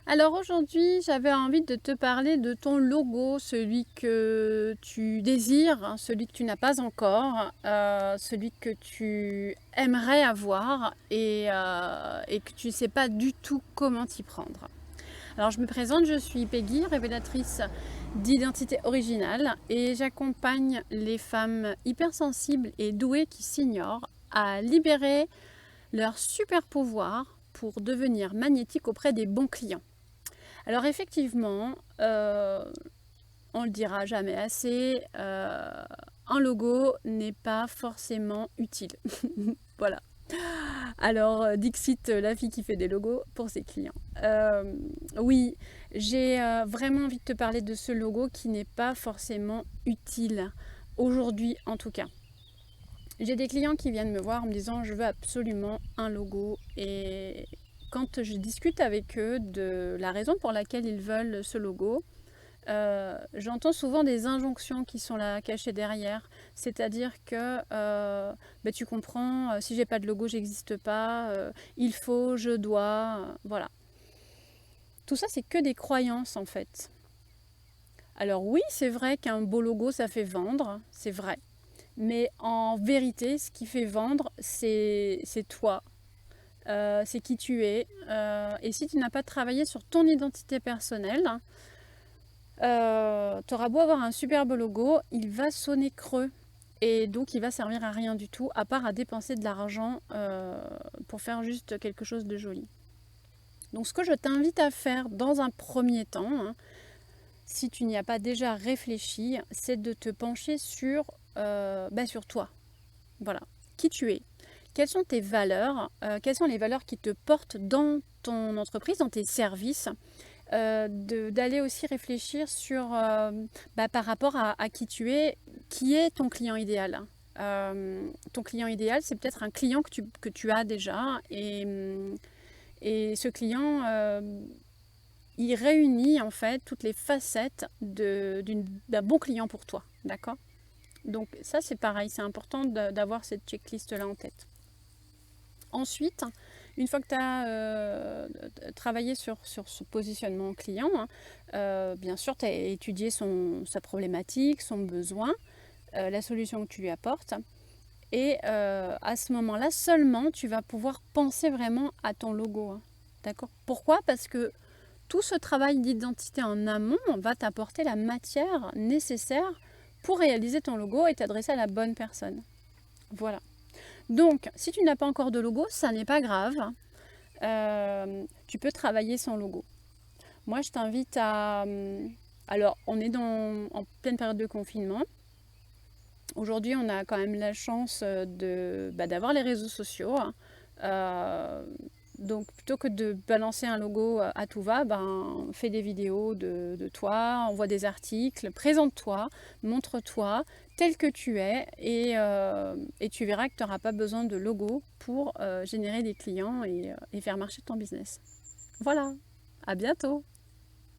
Alors aujourd'hui, j'avais envie de te parler de ton logo, celui que tu désires, hein, celui que tu n'as pas encore, celui que tu aimerais avoir et que tu ne sais pas du tout comment t'y prendre. Alors je me présente, je suis Peggy, révélatrice d'identité originale et j'accompagne les femmes hypersensibles et douées qui s'ignorent à libérer leur super pouvoir pour devenir magnétique auprès des bons clients. Alors effectivement, on le dira jamais assez, un logo n'est pas forcément utile. Voilà. Alors Dixit, la fille qui fait des logos pour ses clients. Oui, j'ai vraiment envie de te parler de ce logo qui n'est pas forcément utile, aujourd'hui en tout cas. J'ai des clients qui viennent me voir en me disant je veux absolument un logo et quand je discute avec eux de la raison pour laquelle ils veulent ce logo, j'entends souvent des injonctions qui sont là cachées derrière. C'est-à-dire que tu comprends, si j'ai pas de logo, j'existe pas, il faut, je dois, voilà. Tout ça, c'est que des croyances en fait. Alors oui, c'est vrai qu'un beau logo, ça fait vendre, c'est vrai. Mais en vérité, ce qui fait vendre, c'est toi, c'est qui tu es. Et si tu n'as pas travaillé sur ton identité personnelle, tu auras beau avoir un superbe logo, il va sonner creux. Et donc, il va servir à rien du tout, à part à dépenser de l'argent pour faire juste quelque chose de joli. Donc, ce que je t'invite à faire dans un premier temps, hein, si tu n'y as pas déjà réfléchi, c'est de te pencher sur toi. Voilà, qui tu es. Quelles sont tes valeurs? Quelles sont les valeurs qui te portent dans ton entreprise, dans tes services? D'aller aussi réfléchir par rapport à qui tu es, qui est ton client idéal. Ton client idéal, c'est peut-être un client que tu as déjà et ce client, il réunit en fait toutes les facettes d'un bon client pour toi, d'accord? Donc ça c'est pareil, c'est important d'avoir cette checklist-là en tête. Ensuite, une fois que tu as travaillé sur ce positionnement client, hein, bien sûr, tu as étudié sa problématique, son besoin, la solution que tu lui apportes. Et à ce moment-là, seulement, tu vas pouvoir penser vraiment à ton logo. Hein. D'accord? Pourquoi? Parce que tout ce travail d'identité en amont va t'apporter la matière nécessaire pour réaliser ton logo et t'adresser à la bonne personne. Voilà. Donc, si tu n'as pas encore de logo, ça n'est pas grave. Tu peux travailler sans logo. Moi, je t'invite à... Alors, on est en pleine période de confinement. Aujourd'hui, on a quand même la chance d'avoir les réseaux sociaux. Donc, plutôt que de balancer un logo à tout va, fais des vidéos de toi, envoie des articles, présente-toi, montre-toi tel que tu es et tu verras que tu n'auras pas besoin de logo pour générer des clients et faire marcher ton business. Voilà, à bientôt!